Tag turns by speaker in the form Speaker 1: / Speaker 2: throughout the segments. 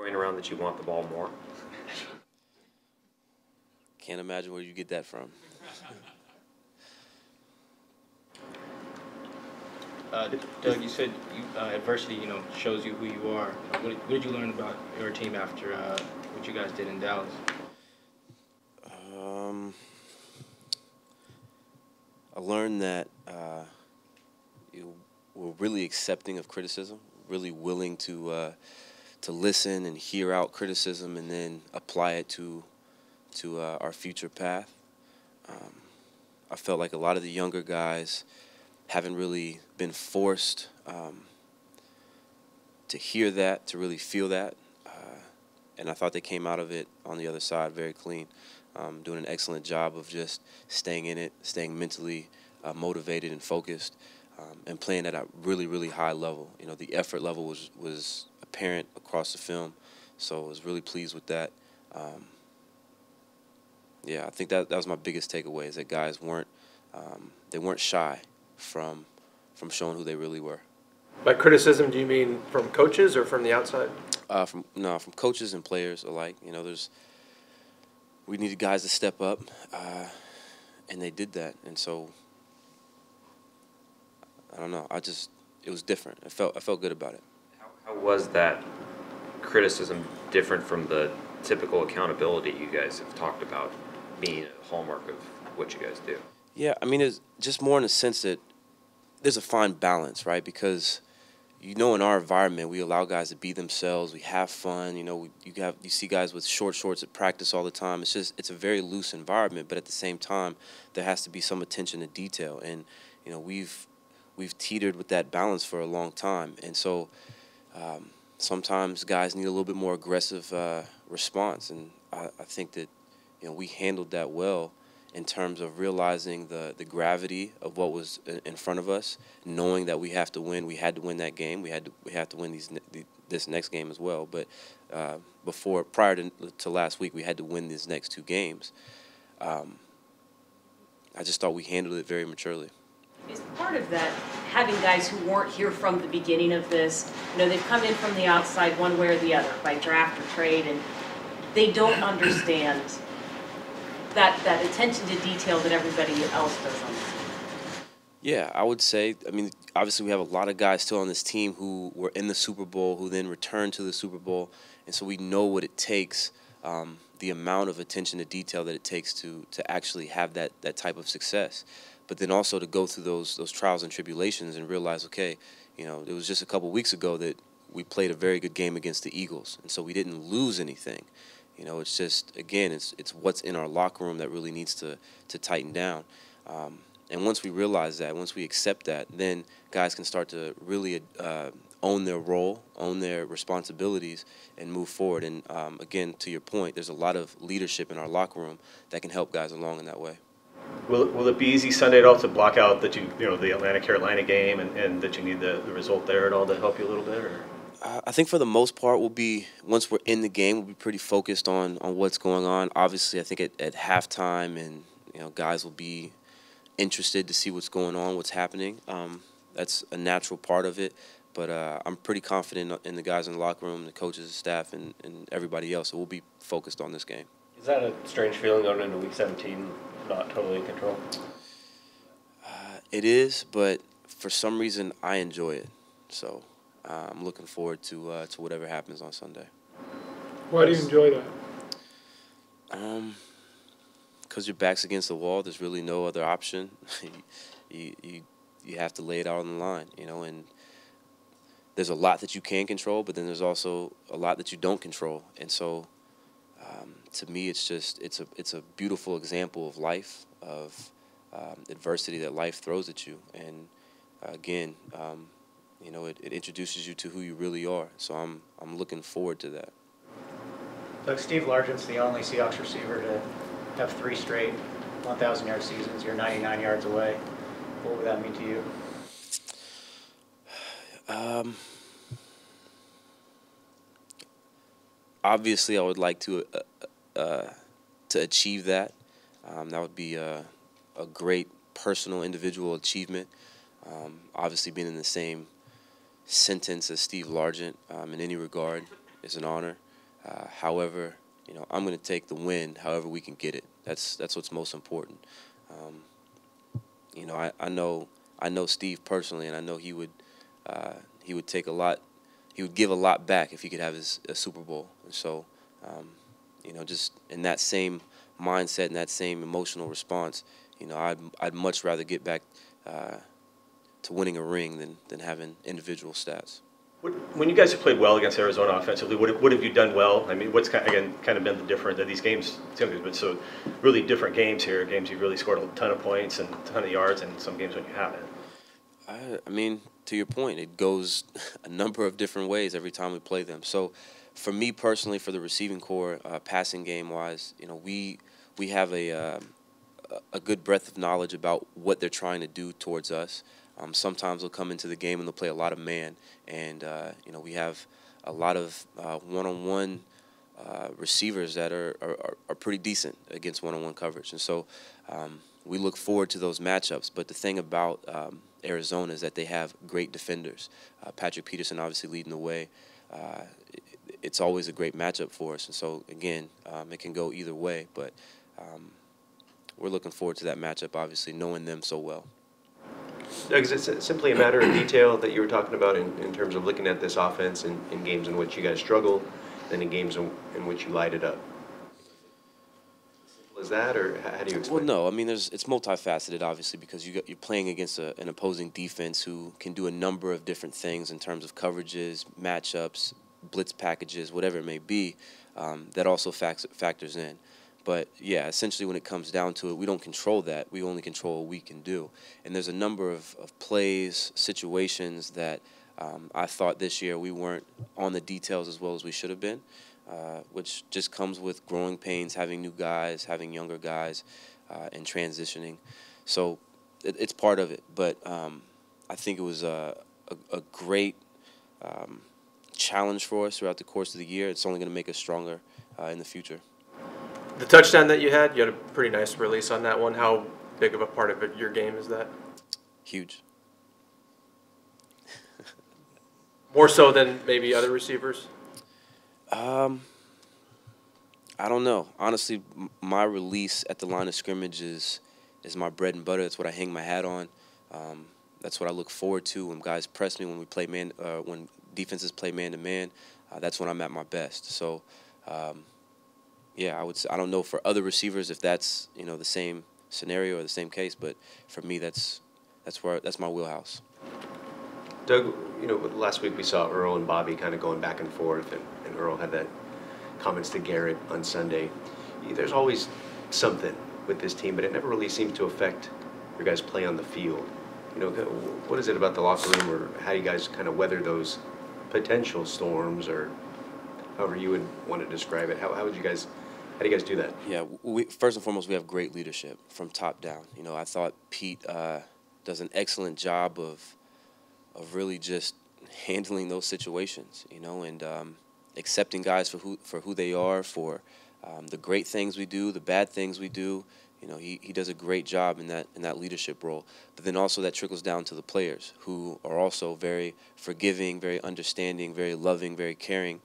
Speaker 1: Going around that you want the ball more?
Speaker 2: Can't imagine where you get that from.
Speaker 3: Doug, you said adversity, shows you who you are. What did you learn about your team after what you guys did in Dallas?
Speaker 2: I learned that we're really accepting of criticism, really willing to listen and hear out criticism and then apply it to our future path. I felt like a lot of the younger guys haven't really been forced to hear that, to really feel that, and I thought they came out of it on the other side very clean, doing an excellent job of just staying in it, staying mentally motivated and focused, and playing at a really, really high level. You know, the effort level was apparent across the film, so I was really pleased with that. Yeah, I think that was my biggest takeaway, is that guys weren't shy from showing who they really were.
Speaker 4: By criticism, do you mean from coaches or from the outside?
Speaker 2: From coaches and players alike. You know, we needed guys to step up, and they did that. And so, I don't know. It was different. I felt good about it.
Speaker 1: How was that criticism different from the typical accountability you guys have talked about being a hallmark of what you guys do?
Speaker 2: Yeah, I mean, it's just more in the sense that there's a fine balance, right? Because in our environment, we allow guys to be themselves. We have fun. You know, you see guys with short shorts at practice all the time. It's a very loose environment, but at the same time, there has to be some attention to detail. And we've teetered with that balance for a long time. And so sometimes guys need a little bit more aggressive response. And I think that we handled that well in terms of realizing the gravity of what was in front of us, knowing that we have to win. We had to win that game. We have to win this next game as well. But prior to last week, we had to win these next two games. I just thought we handled it very maturely.
Speaker 5: Is part of that having guys who weren't here from the beginning of this? They've come in from the outside one way or the other, by draft or trade, and they don't understand that attention to detail that everybody else does on this team.
Speaker 2: Yeah, I would say, obviously we have a lot of guys still on this team who were in the Super Bowl, who then returned to the Super Bowl, and so we know what it takes, the amount of attention to detail that it takes to actually have that type of success. But then also to go through those trials and tribulations and realize, okay, it was just a couple weeks ago that we played a very good game against the Eagles, and so we didn't lose anything. It's just, again, it's what's in our locker room that really needs to tighten down. And once we realize that, once we accept that, then guys can start to really own their role, own their responsibilities, and move forward. And again, to your point, there's a lot of leadership in our locker room that can help guys along in that way.
Speaker 6: Will it be easy Sunday at all to block out that the Atlanta-Carolina game and that you need the result there at all to help you a little bit? Or?
Speaker 2: I think for the most part, once we're in the game, we'll be pretty focused on what's going on. Obviously, I think at halftime, and guys will be interested to see what's going on, what's happening. That's a natural part of it. But I'm pretty confident in the guys in the locker room, the coaches, the staff, and everybody else. So we'll be focused on this game.
Speaker 7: Is that a strange feeling going into Week 17, not totally in control?
Speaker 2: It is, but for some reason, I enjoy it. So I'm looking forward to whatever happens on Sunday.
Speaker 4: Why do you enjoy that?
Speaker 2: Because your back's against the wall. There's really no other option. you have to lay it out on the line, and there's a lot that you can control, but then there's also a lot that you don't control. And so, to me, it's a beautiful example of life, of adversity that life throws at you. And again, it introduces you to who you really are. So I'm looking forward to that.
Speaker 8: Doug, Steve Largent's the only Seahawks receiver to have 3 straight 1,000-yard seasons. You're 99 yards away. What would that mean to you?
Speaker 2: Obviously, I would like to achieve that. That would be a great personal, individual achievement. Obviously, being in the same sentence as Steve Largent in any regard is an honor. However, I'm going to take the win however we can get it. That's what's most important. I know Steve personally, and I know he would take a lot. He would give a lot back if he could have a Super Bowl. And so, just in that same mindset and that same emotional response, I'd much rather get back to winning a ring than having individual stats.
Speaker 6: When you guys have played well against Arizona offensively, what have you done well? I mean, what's kind of been the difference of these games? But so really different games here. Games you've really scored a ton of points and a ton of yards, and some games when you haven't.
Speaker 2: I mean, to your point, it goes a number of different ways every time we play them. So, for me personally, for the receiving core, passing game wise, we have a good breadth of knowledge about what they're trying to do towards us. Sometimes they'll come into the game and they'll play a lot of man, and we have a lot of one-on-one receivers that are pretty decent against one-on-one coverage, and so we look forward to those matchups. But the thing about Arizona is that they have great defenders. Patrick Peterson obviously leading the way. It's always a great matchup for us, and so again, it can go either way. But we're looking forward to that matchup, obviously knowing them so well.
Speaker 9: Doug, is it simply a matter of detail that you were talking about in terms of looking at this offense in games in which you guys struggled, and in games in which you light it up? Simple as that, or how do you explain?
Speaker 2: Well, no, I mean, it's multifaceted, obviously, because you're playing against an opposing defense who can do a number of different things in terms of coverages, matchups, blitz packages, whatever it may be. That also factors in. But, yeah, essentially when it comes down to it, we don't control that. We only control what we can do. And there's a number of plays, situations that I thought this year we weren't on the details as well as we should have been, which just comes with growing pains, having new guys, having younger guys, and transitioning. So it's part of it. But I think it was a great challenge for us throughout the course of the year. It's only going to make us stronger in the future.
Speaker 4: The touchdown that you had a pretty nice release on that one. How big of a part of your game is that?
Speaker 2: Huge.
Speaker 4: More so than maybe other receivers?
Speaker 2: I don't know. Honestly, my release at the line of scrimmage is my bread and butter. That's what I hang my hat on. That's what I look forward to when guys press me, when we play when defenses play man to man. That's when I'm at my best. So. Yeah, I don't know for other receivers if that's the same scenario or the same case, but for me that's my wheelhouse.
Speaker 9: Doug, last week we saw Earl and Bobby kind of going back and forth, and Earl had that comments to Garrett on Sunday. There's always something with this team, but it never really seems to affect your guys' play on the field. What is it about the locker room, or how do you guys kind of weather those potential storms, or however you would want to describe it? How do you guys do that?
Speaker 2: Yeah, first and foremost, we have great leadership from top down. I thought Pete does an excellent job of really just handling those situations, and accepting guys for who they are, for the great things we do, the bad things we do. He does a great job in that leadership role. But then also that trickles down to the players, who are also very forgiving, very understanding, very loving, very caring.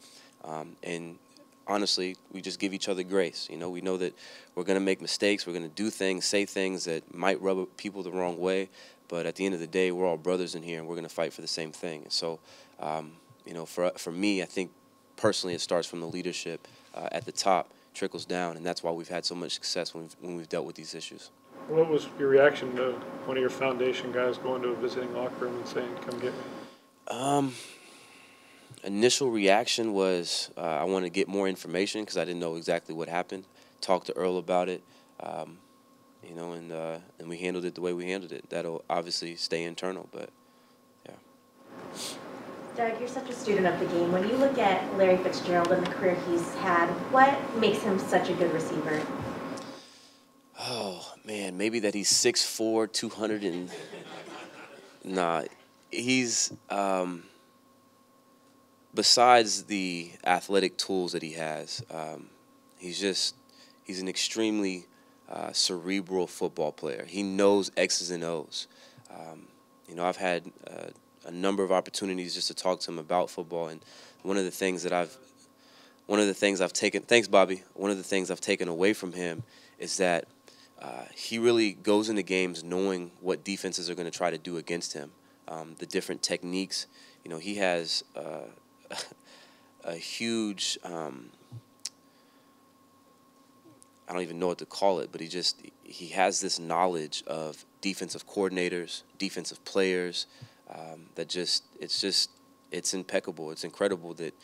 Speaker 2: And honestly, we just give each other grace. We know that we're going to make mistakes. We're going to do things, say things that might rub people the wrong way. But at the end of the day, we're all brothers in here, and we're going to fight for the same thing. And so, for me, I think personally it starts from the leadership at the top, trickles down, and that's why we've had so much success when we've dealt with these issues.
Speaker 10: What was your reaction to one of your foundation guys going to a visiting locker room and saying, "Come get me"?
Speaker 2: Initial reaction was I wanted to get more information because I didn't know exactly what happened. Talked to Earl about it, and we handled it the way we handled it. That'll obviously stay internal, but yeah.
Speaker 11: Doug, you're such a student of the game. When you look at Larry Fitzgerald and the career he's had, what makes him such a good receiver?
Speaker 2: Oh, man, maybe that he's 6'4", 200 and... Nah, he's... Besides the athletic tools that he has, he's an extremely cerebral football player. He knows X's and O's. I've had a number of opportunities just to talk to him about football, and one of the things that I've one of the things I've taken, thanks Bobby, one of the things I've taken away from him is that he really goes into games knowing what defenses are going to try to do against him, the different techniques. You know, he has a huge, I don't even know what to call it, but he has this knowledge of defensive coordinators, defensive players, it's impeccable. It's incredible that,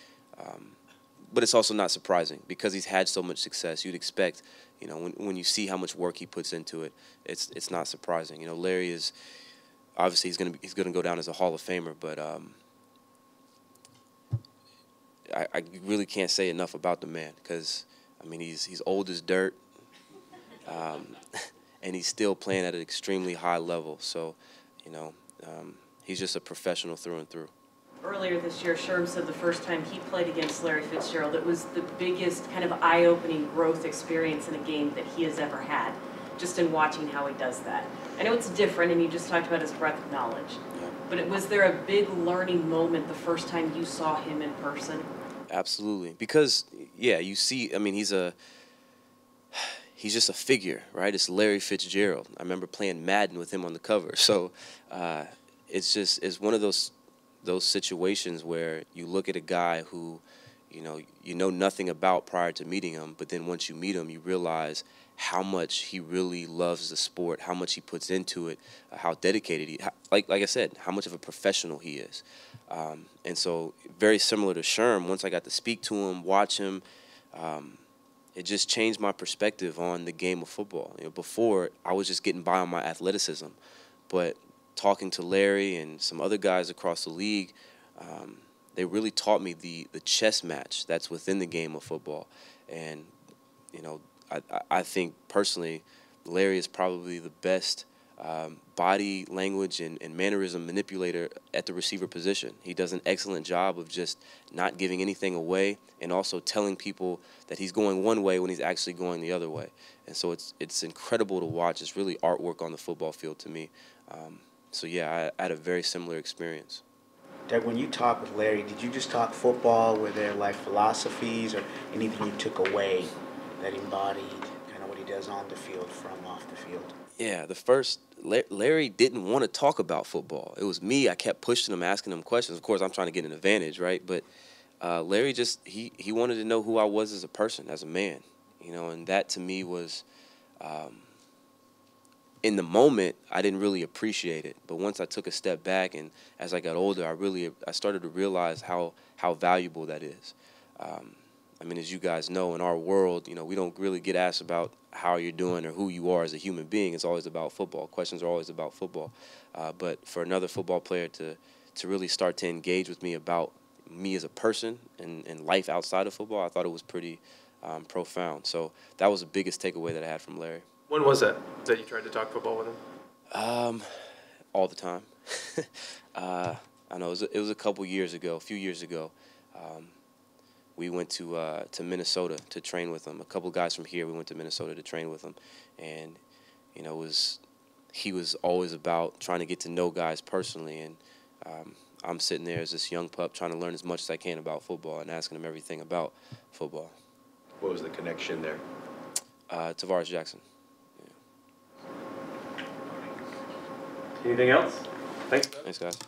Speaker 2: but it's also not surprising because he's had so much success. You'd expect, you know, when you see how much work he puts into it, it's not surprising. You know, Larry is obviously he's gonna go down as a Hall of Famer, but I really can't say enough about the man because I mean he's old as dirt, and he's still playing at an extremely high level. So, you know, he's just a professional through and through.
Speaker 5: Earlier this year, Sherm said the first time he played against Larry Fitzgerald, it was the biggest kind of eye-opening growth experience in a game that he has ever had, just in watching how he does that. I know it's different, and you just talked about his breadth of knowledge, but was there a big learning moment the first time you saw him in person?
Speaker 2: Absolutely, because, yeah, you see, I mean, he's just a figure, right? It's Larry Fitzgerald. I remember playing Madden with him on the cover. So it's one of those situations where you look at a guy who, you know nothing about prior to meeting him, but then once you meet him, you realize how much he really loves the sport, how much he puts into it, how dedicated like I said, how much of a professional he is. And so very similar to Sherm, once I got to speak to him, watch him, it just changed my perspective on the game of football. You know, before, I was just getting by on my athleticism, but talking to Larry and some other guys across the league, they really taught me the chess match that's within the game of football. And, you know, I think personally, Larry is probably the best body language and mannerism manipulator at the receiver position. He does an excellent job of just not giving anything away and also telling people that he's going one way when he's actually going the other way. And so it's incredible to watch. It's really artwork on the football field to me. So yeah, I had a very similar experience.
Speaker 12: Doug, when you talked with Larry, did you just talk football? Were there like philosophies or anything you took away that embodied kind of what he does on the field from off the field?
Speaker 2: Yeah, Larry didn't want to talk about football. It was me. I kept pushing him, asking him questions. Of course, I'm trying to get an advantage, right? But Larry just, he wanted to know who I was as a person, as a man, you know, and that to me was, in the moment, I didn't really appreciate it. But once I took a step back and as I got older, I started to realize how valuable that is. I mean, as you guys know, in our world, you know, we don't really get asked about how you're doing or who you are as a human being. It's always about football. Questions are always about football. But for another football player to really start to engage with me about me as a person and life outside of football, I thought it was pretty profound. So that was the biggest takeaway that I had from Larry.
Speaker 4: When was that you tried to talk football with him?
Speaker 2: All the time. I know it was a couple years ago, a few years ago. We went to Minnesota to train with him. A couple guys from here, we went to Minnesota to train with him, and you know, he was always about trying to get to know guys personally, and I'm sitting there as this young pup trying to learn as much as I can about football and asking him everything about football.
Speaker 9: What was the connection there?
Speaker 2: Tavares Jackson.
Speaker 4: Anything else? Thanks.
Speaker 2: Thanks, guys.